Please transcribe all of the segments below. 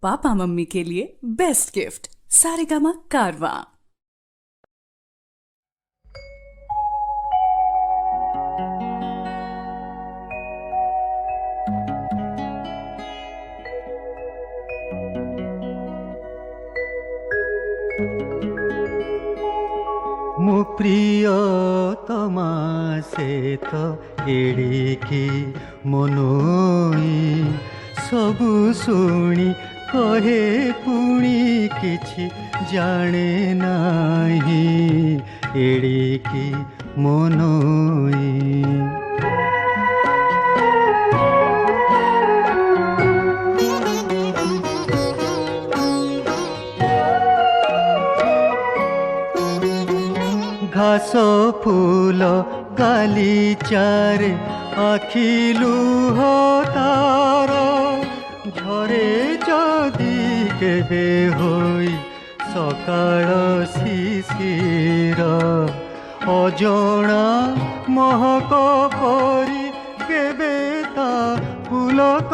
Papa mummy के लिए best gift Saregama कारवा। मो प्रियतमा सेत एडिकी मनोई सबु शुणी कहे पुणी किछि जाने नाही एडिकी मनोई। घास फूल गालीचारे आखिलु हो तार झरे जदि केबे होई सकाळ शिशिर अजणा महक परी केबे ता पुलक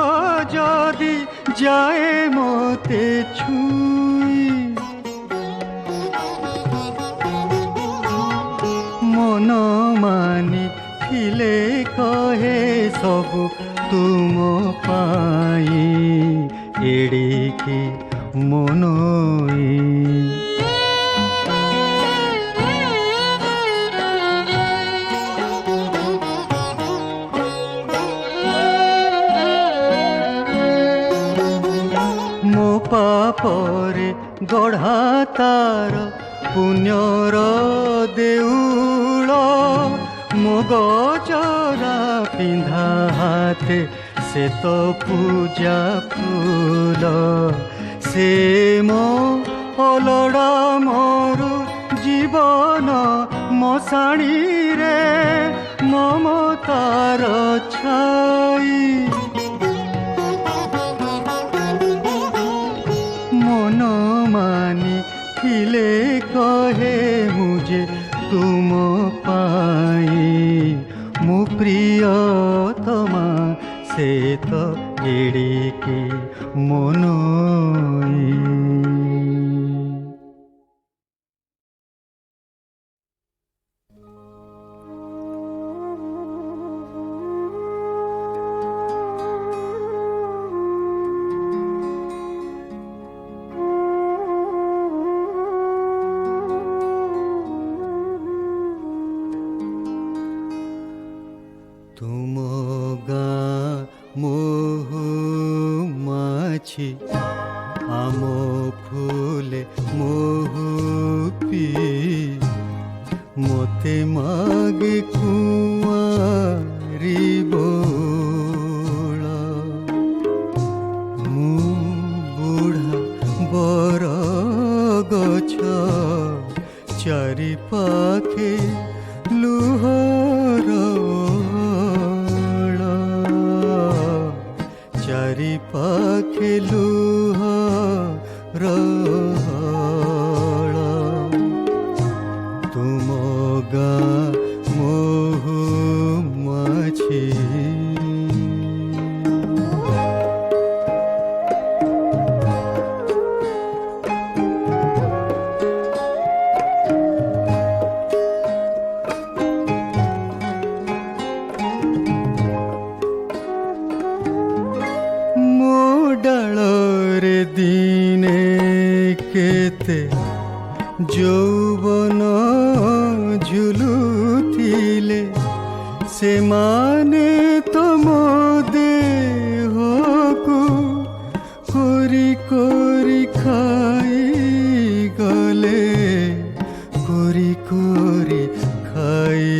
जदि जाए मते छुई मन मानी थिले कहे सबु तुम पाई एडिकी मनोई। मो पापरे गढ़ा तार पुण्यर देउल मो गजरा पिंधा हाथे से तो पूजा फूल से मो अलड़ा मोरु जीवन मशाणी रे ममतार छाई मन मानी थिले कहे मुझे तुम पाई मो प्रियतमा से तो एडिकी मनोई। तुम गाँ मोहु माछी आम फूले मोहु पी मोते मागे कुआरी बोला मु बुढ़ा बर गछ चारि पाखे लुहर चारि पाखे लुहर तुम गाँ मोहु माछी। डाଳରେ दिने केते যৌবন ঝুলুଥିଲେ ସେମାନେ ତମ ଦେହକୁ କୋରି କୋରି ଖାଇ ଗଲେ କୋରି କୋରି ଖାଇ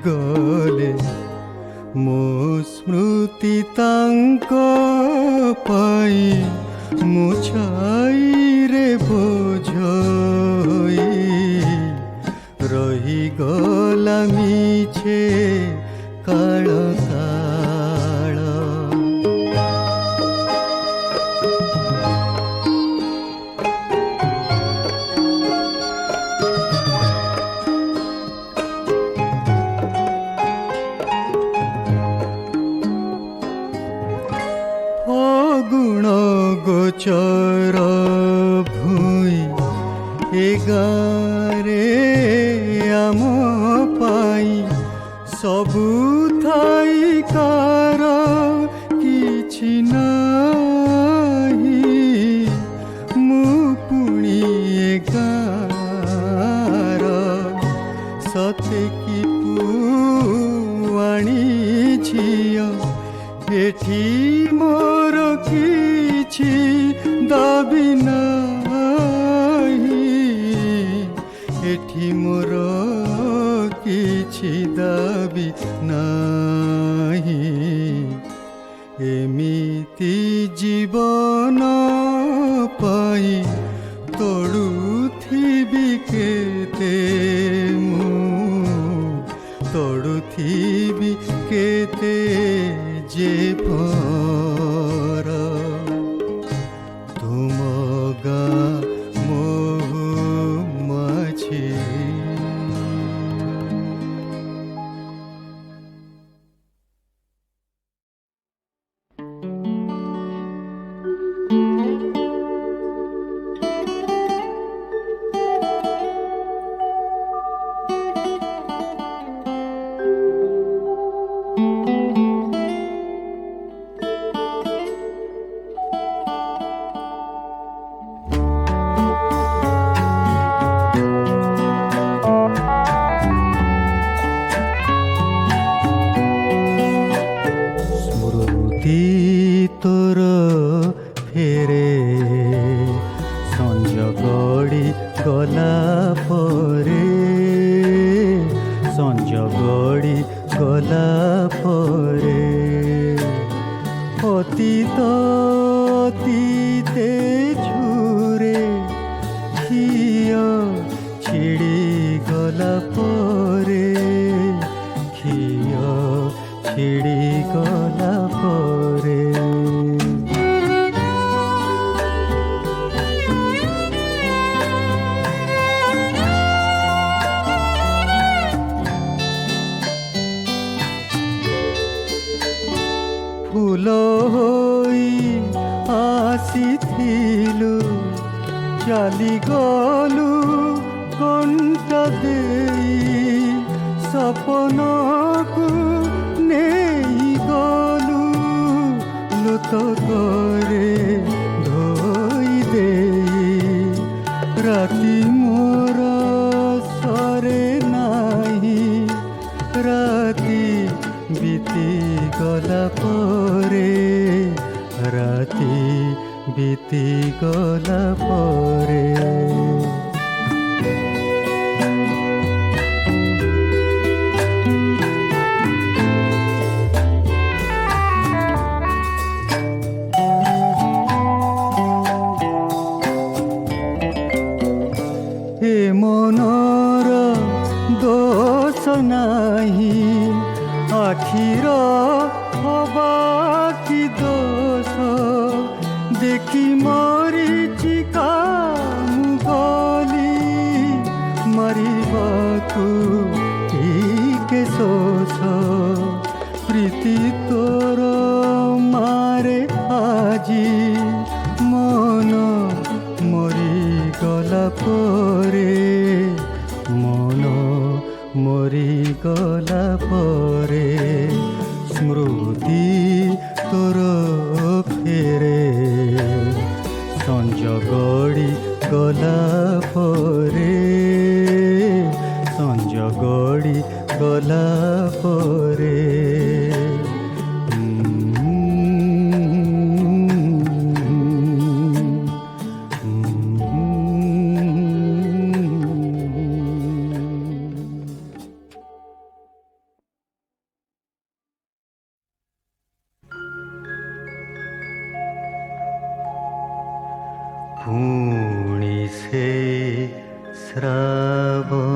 ଗଲେ ମୋ ସ୍ମୃତି ତାଙ୍କ ପାଇଁ ମୁଛାଇରେ ବୋଝଇ ରହିଗଲା ମିଛେ କାଳ କାଳ। ଫଗୁଣ ଗଛ চর ভুই এ গারে আম পাই সবু থাই কার কিছু নাহি মু পুଣି এ গার সতে কি পুয়াণী ঝিଅ এঠি মোর କିଛି দাবি ନାହିଁ এঠি মোর କିଛି দাবি ନାହିଁ এমিতি জীবন পাই তড়ুথিবি কেতে মু তড়ুথিবি কেতে যে পর তুম গাঁ মোহ মাঝি তোর ফেরে সঞ্জ গড়ি গলা পরে সঞ্জ গড়ি গলা পরে অতীত অতীতে ঝুরে খিয় ছিড়ি গলা পরে খিয় ছিড়ি গলা পরে ফুল হই আসিথিলু চালি গলু কণ্ঠ দেই সপনকু নেই গলু লোতকরে ধোই দেই রাতি মোর সরে নাহি রাতি বিতি গলা পরে রাতি বিতি গলা পরে এ মনর দোষ নাহি আখির হবা কি দোষ দেখি মরিচি কামু গলি মারিবাকু টিকে শোষ প্রীতি তোর মারে আজি মন মরি গলা পরে মন মরি গলা পরে স্মৃতি তোর ফেরে সঞ্জ গড়ি গলা পরে সঞ্জ গড়ি গলা পরে পুଣି ସେ ଶ୍ରାବଣରେ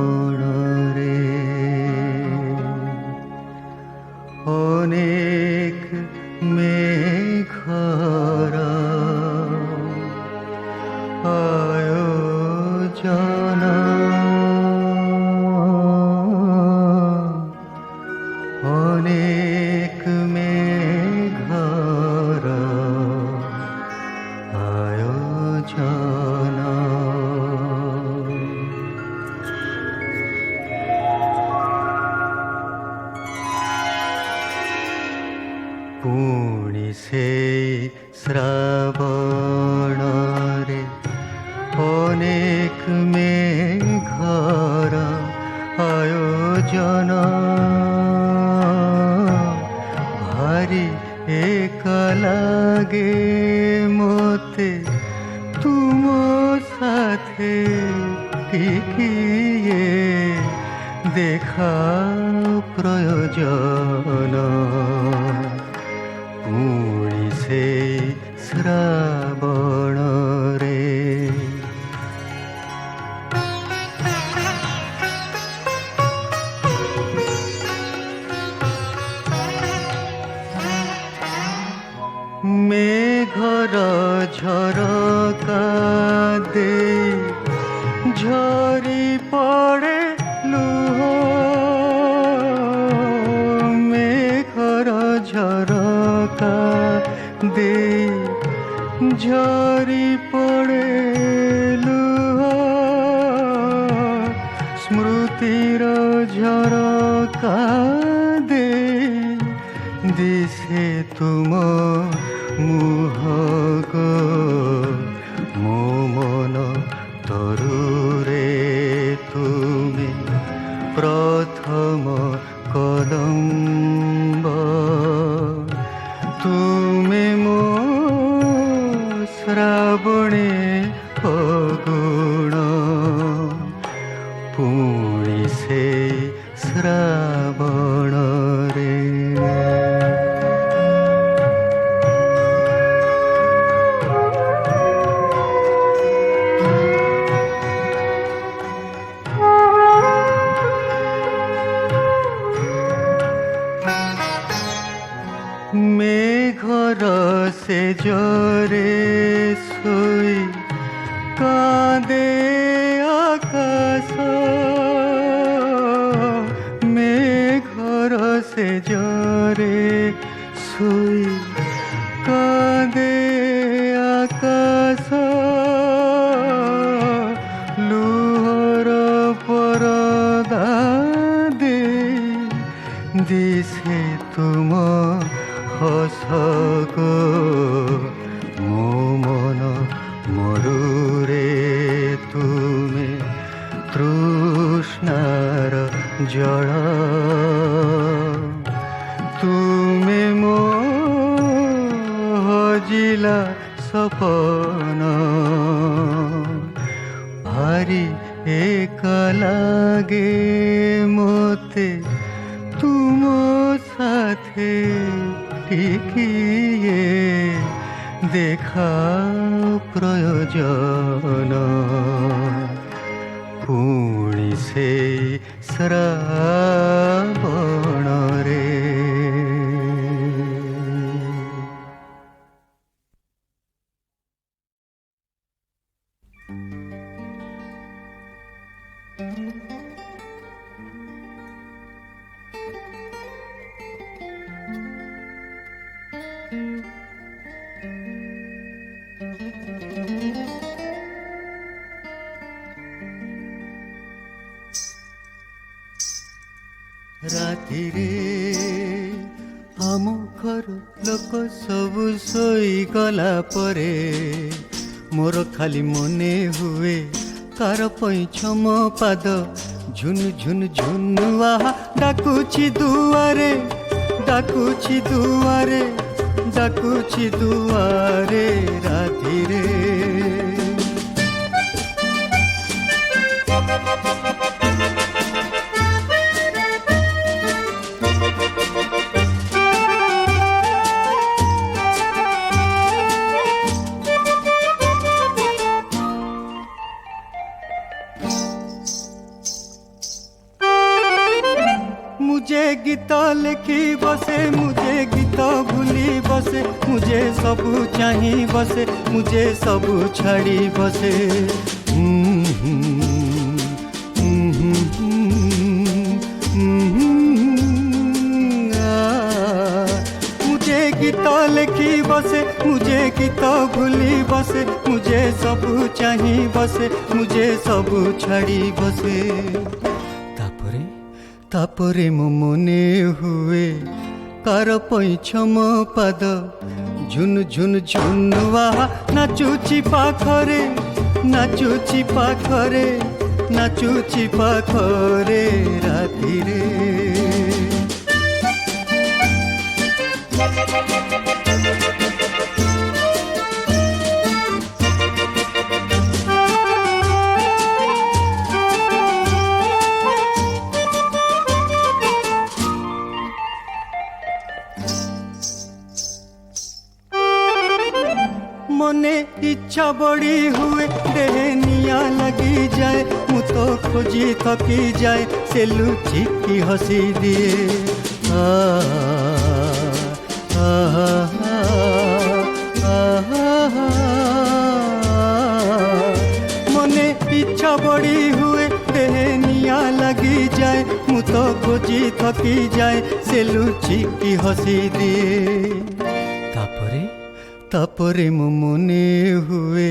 ଅନେକ ମେଘର ଆୟୋଜନ অনেক মেঘর আয় ପ୍ରୟୋଜନ ପୁଣି ସେଇ ଶ୍ରାବଣରେ ଅନେକ ମେଘର ଆୟୋଜନ ଭାରି ଏକା ଲାଗେ ମୋତେ ତୁମ ସାথে ଟିକିଏ ଦେଖା ପ୍ରୟୋଜନ ପୁଣି ସେଇ ଶ୍ରାବଣରେ মেঘর ঝরকা দেই ঝরি পড়ে লুহ মেঘর ঝরকা দেই ঝরি পড়ে লুহ স্মৃতির ঝরকা দেই দিশে তুম মুহগ ମୋ ମନ ତରୁରେ ତୁମେ ପ୍ରଥମ କଦମ୍ବ ତୁମେ ମୋ ଶ୍ରାବଣେ ଫଗୁଣ ପୁଣି ସେଇ ଶ୍ରାବଣରେ মেঘর সে জরে শুই কাঁদে আকাশ মেঘর সে জরে শুই কাঁদে আকাশ লুহর পরদা দে দিশে তুম হসগ ମୋ ମନ ମରୁରେ ତୁମେ ତୃଷ୍ଣାର ଜଳ ତୁମେ ମୋ ହଜିଲା ସପନ ଭାରି ଏକା ଲାଗେ ମୋତେ ତୁମ সাথে টিকিয়ে দেখা প্রয়োজন পুଣି ସେଇ ଶ୍ରାବଣରେ ରାତିରେ ଆମ ଘର ଲୋକ ସବୁ ଶୋଇଗଲା ପରେ ମୋର ଖାଲି ମନେ ହୁଏ ତାର ପଇଁଛ ମୋ ପାଦ ଝୁନୁ ଝୁନୁ ଝୁନୁ ଆହା ଡାକୁଛି ଦୁଆରେ ଡାକୁଛି ଦୁଆରେ ଡାକୁଛି ଦୁଆରେ ରାତିରେ मुझे गीत लिखी बसे मुझे गीत भूली बसे मुझे सबू चाही बसे मुझे सबू छाड़ी बसे मुझे गीत लेखी बसे मुझे गीत भूली बसे मुझे सब चाहिए बसे मुझे सब छाड़ी बसे तापरे तापरे मो मने हुए कार पैछम पाद झुन झुन झुनुआ नाचुची पाखरे नाचुची पाखरे नाचुची पाखरे रातिरे मने इच्छा बड़ी हुए देह निया लगी जाए मु तो खोजी थकी जाए से लुची की हंसी दिए मने इच्छा बड़ी हुए देह निया लगी जाए मु तो खोजी थकी जाए से लुची की हंसी दिए तापरे मो मने हुए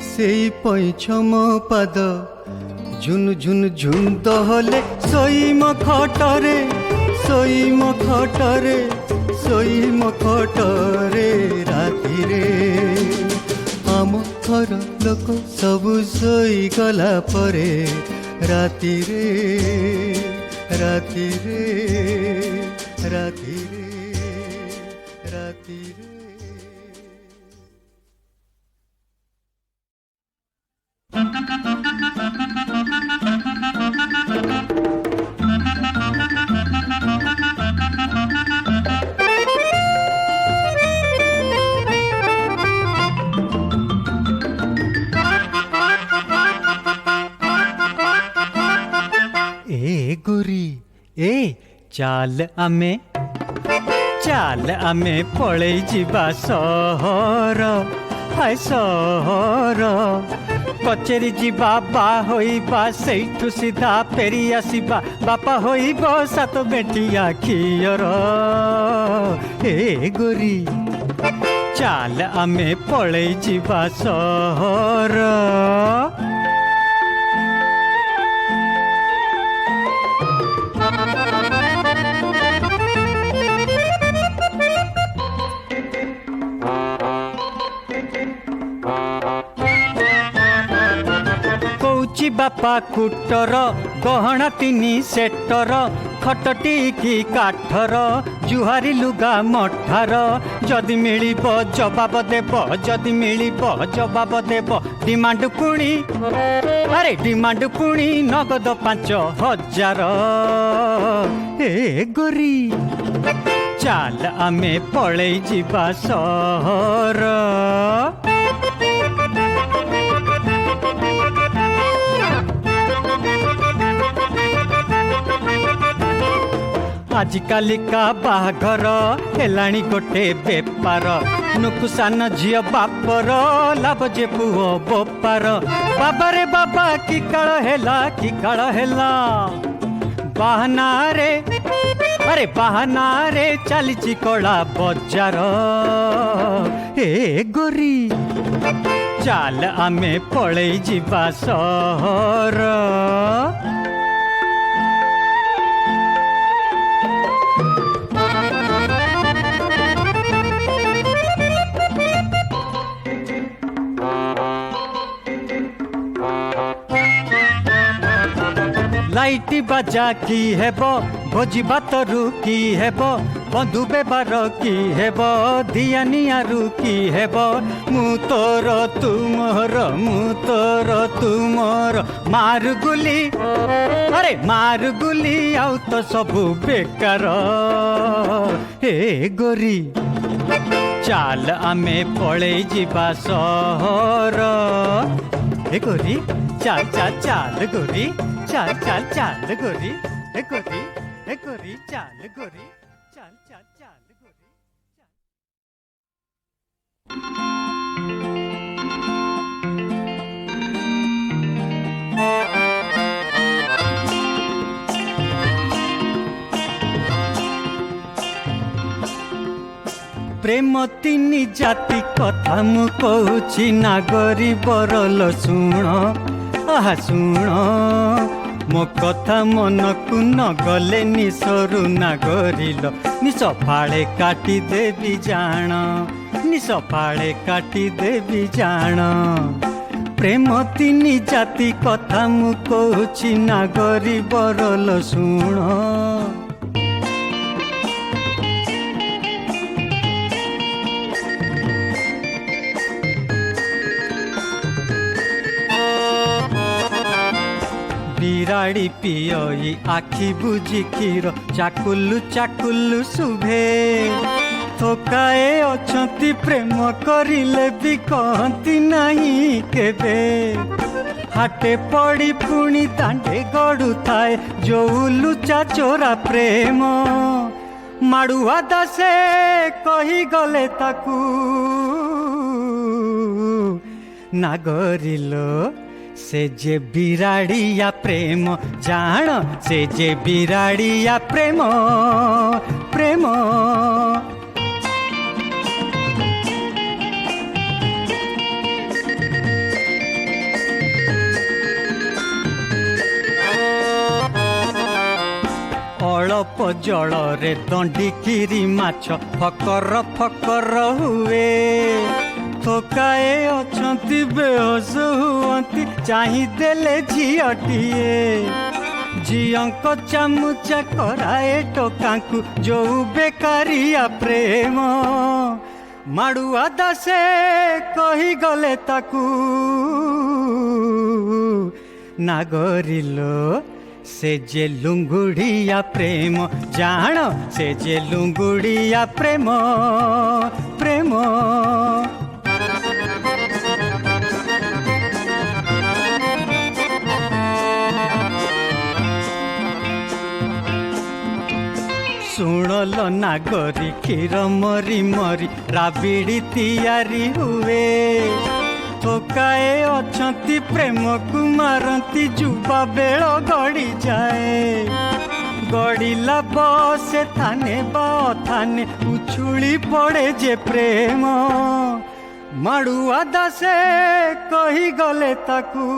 सेई पैछम पाद झुन झुन झुन दहले सोई म खटरे सोई म खटरे सोई म खटरे रातिरे आम घर लोक सब सोई गला परे रातिरे रातिरे रातिरे रातिरे ए गोरी ए चाल आमे पड़े जीवा सहर हाय सहर कचेरी जीवा बा होइबा सेठु सीधा फेरी आसीबा बापा होइब सात बेटिया खियर ए गोरी चाल आमे पड़े जीवा सहर कौची बापा कुटर गहना तिनी सेटर खटटी की काठर जुहारी लुगा मठार जदि मिलिब जवाब देब जदि मिलिब जवाब देब डिमांड पुणी अरे डिमांड पुणी नगद 5,000 ए गोरी चाल आमे पड़े जीवा सहर आजिकालिका बाहाघर हेलाणी गोटे बेपार नुकुसान झियो बापर लाभ जे पुओ बोपार बाबा रे बाबा की काल हेला बाहना रे अरे बाहना रे चलीची कला बजार ए गोरी चाल आमे पड़े जीवा सहर लाइटी बाजा की हेब भोजी भातरू की हेब बंधु बेबार की हेब दियानियारू की हेब मु तोर तुमर मार गुली अरे मार गुली आउ तो सबू बेकार हे गोरी चाल आमे पड़े जीवा सहर हे गोरी चाल चाल चाल गोरी चाल चाल चाल गोरी हे गोरी चाल गोरी चाल चाल चाल गोरी ପ୍ରେମ ତିନି ଜାତି କଥା ମୁଁ କହୁଛି ନାଗରି ବରଲ ଶୁଣ ଆହା ଶୁଣ ମୋ କଥା ମନକୁ ନଗଲେ ନିଶରୁ ନାଗରିଲ ନିଶ ଫାଳେ କାଟିଦେବି ଜାଣ ନିଶ ଫାଳେ କାଟିଦେବି ଜାଣ ପ୍ରେମ ତିନି ଜାତି କଥା ମୁଁ କହୁଛି ନାଗରି ବରଲ ଶୁଣ ବିରାଡ଼ି ପିଇ ଆଖି ବୁଝି କ୍ଷୀର ଚାକୁଲୁ ଚାକୁଲୁ ଶୁଭେ ଥୋକାଏ ଅଛନ୍ତି ପ୍ରେମ କରିଲେ ବି କହନ୍ତି ନାହିଁ କେବେ ହାଟେ ପଡ଼ି ପୁଣି ଦାଣ୍ଡେ ଗଡ଼ୁଥାଏ ଯୋଉ ଲୁଚା ଚୋରା ପ୍ରେମ ମାଡ଼ୁଆ ଦାସେ କହିଗଲେ ତାକୁ ନାଗରିଲ से जे बिराड़िया प्रेम जान से जे बिराड़िया प्रेम प्रेम अळप जल रे दंडिकिरी माछ फकर फकर हुए थोकाए अछंती बेहोश हुअंती चाही देले झियटिए झियंक चामुचा कराए टोकांकु जो बेकारिया प्रेम माड़ुआ दासे कही गले ताकू नागरिलो से जे लुंगुड़िया प्रेम जान से जे लुंगुड़िया प्रेम प्रेम सुनल नागरी क्षीर मरी मरी राबिड़ी तैयारी हुए थोकाए अछंती प्रेम को मारती जुबा बेल गड़ी जाए गड़िला बसे थाने थाने उछुली पड़े जे प्रेम माड़ुआ दासे कही गले ताकू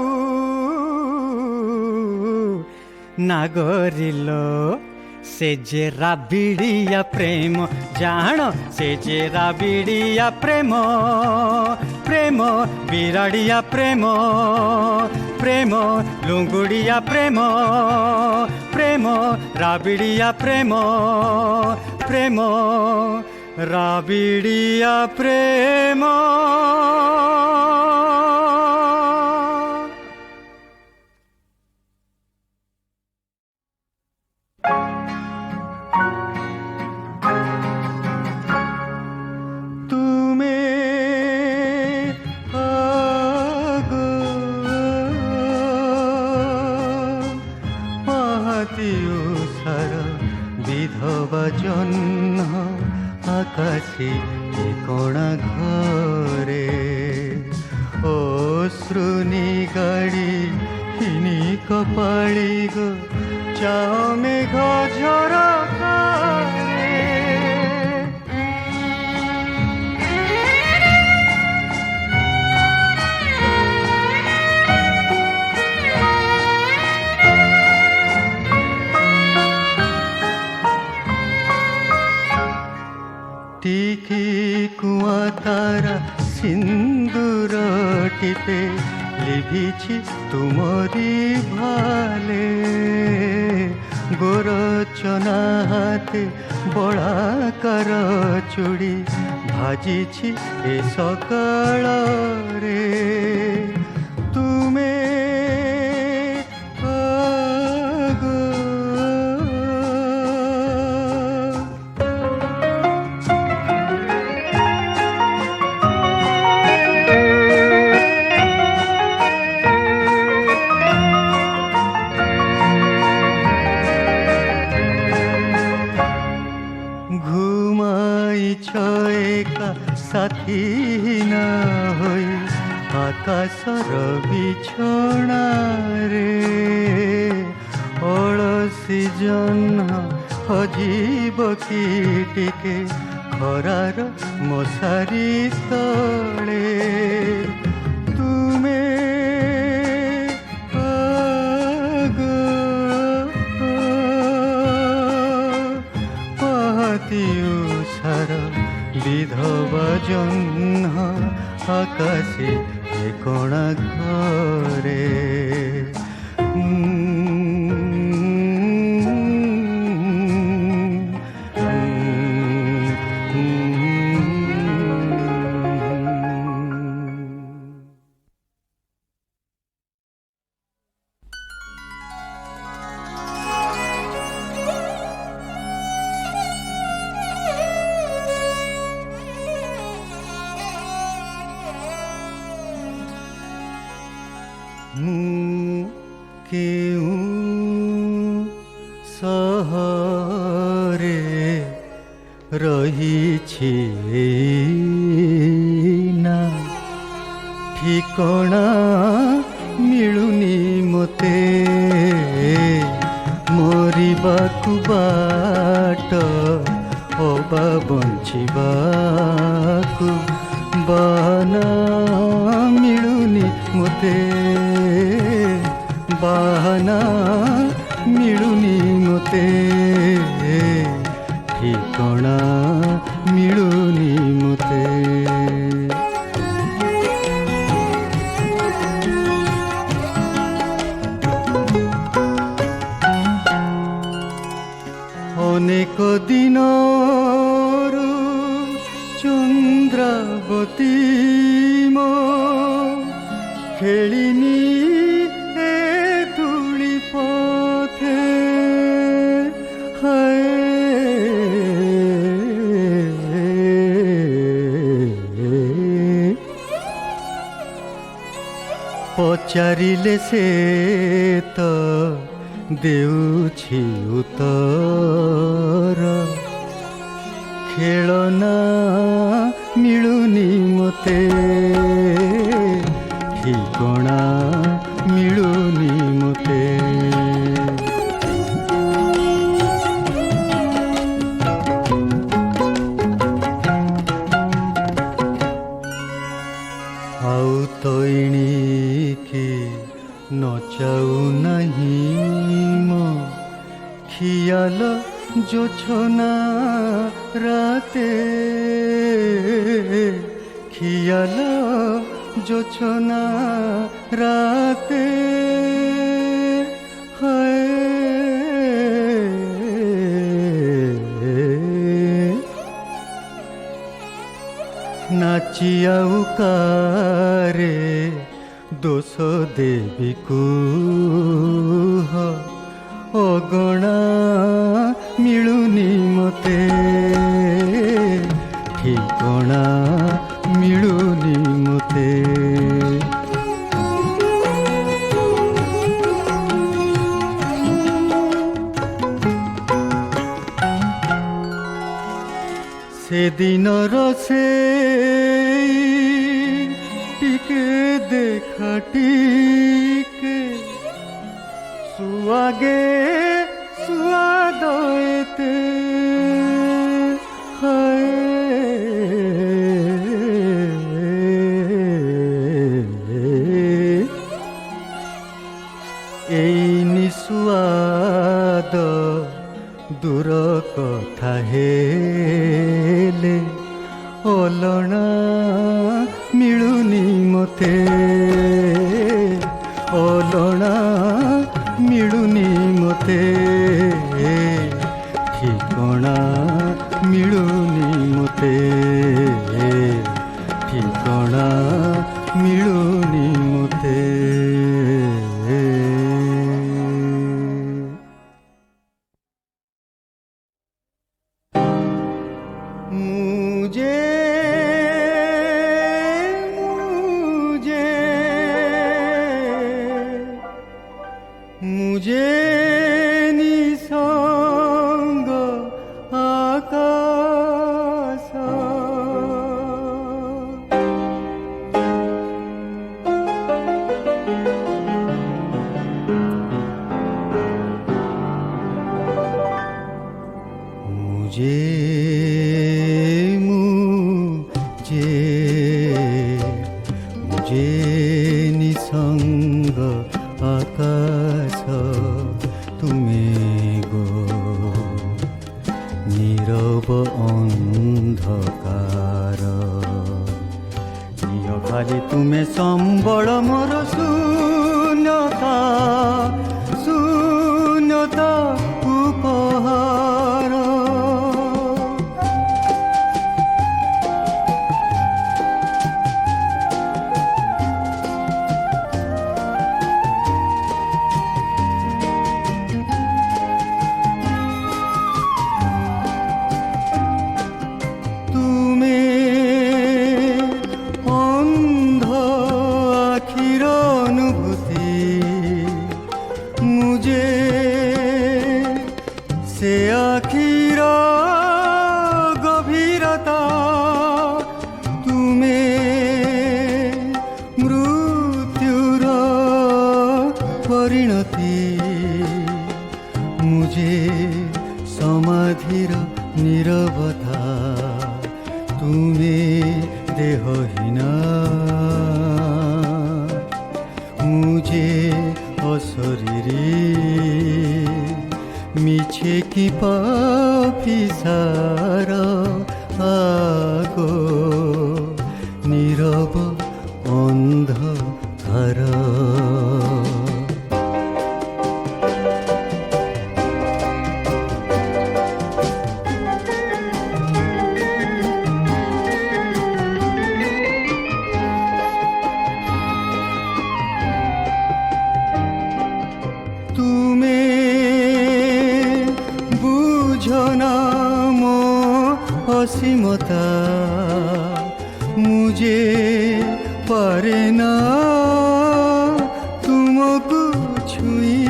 नागरिलो से जे राबिड़िया प्रेम जान से जे राबिड़िया प्रेम प्रेम बिराड़िया प्रेम प्रेम लुंगुड़िया प्रेम प्रेम राबिड़िया प्रेम प्रेम राबिड़िया प्रेम বিধবা জন্ম আকাশে কোণা ঘরে অশ্রুনি গাড়ি হিনি কপালি গো চাও মেঘ ঝরা टिकी कुआ तारा सिंदूर टिपे लिभिछि तुमरी भाले गोरचना हाथे बड़ाकार चूड़ी भाजिछि ए सकाळ रे तुमे साथी ना होई आकाशर बिछोणा रे अलसी जन्म हजीब कि टिके ଖରାର ମଶାରୀ ତଳେ ତୁମେ পাহাতি উষার বিধবা জহ্ন আকাশে কণা ঘরে কেউ সহরে রহিছি না ঠিকনা মিলুনি মতে মরিবাকু বাট অবা বঞ্চিবাকু বানা মিলুনি মতে বাহানা মিলুনি মতে ঠিকনা মিলুনি মতে অনেক দিনରୁ চন্দ্রাবতী মো খেলিনি পথে পচারিলে সে তো দেউছি উত্তর খেলনা মিলুনি মতে ঠিকনা মিলুনি মতে ଆଉ ତ ଏଣିକି ନଚାଉ ନାହିଁ ମୋ ଖିଆଲ ଜୋଛନା ରାତେ খিয়াল জোছনা রাতে নাচিয়াউ কারে দোষ দেবী কুহ অগণা মিলুনি মতে ঠিকনা মিলুনি মতে সেদিনর সেই টিকে দেখা টিকে সুয়াগে সুয়াদয়েতে এই নিঃস্বাদ দূর কথা হেলে অলনা মিলুনি মতে অলনা মিলুনি মতে ঠিকনা মিলুনি মতে ঠিকনা মিলুনি মতে मुझे निसंग आकाश ସମ୍ବଳ ମୋର ଶୂନ୍ୟତା ଶୂନ୍ୟତା ଉପହାର। से आखिर गभीरता तुम्हें मृत्युर परिणति मुझे समाधिर नीरवता तुम्हें देहहीना मुझे अशरीरी মিছে কি পাপিসার আগো নীরব অন্ধকার। मो असीमता मुझे पारे ना तुमको छुई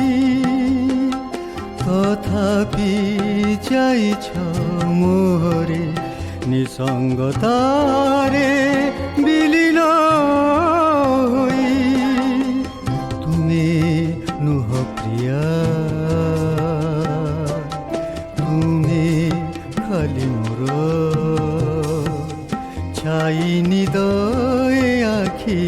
तथापि जाइछ मोहरे निसंगतारे विलीन होई तुमे नुह प्रिया खाली मोर छाई निदय आखी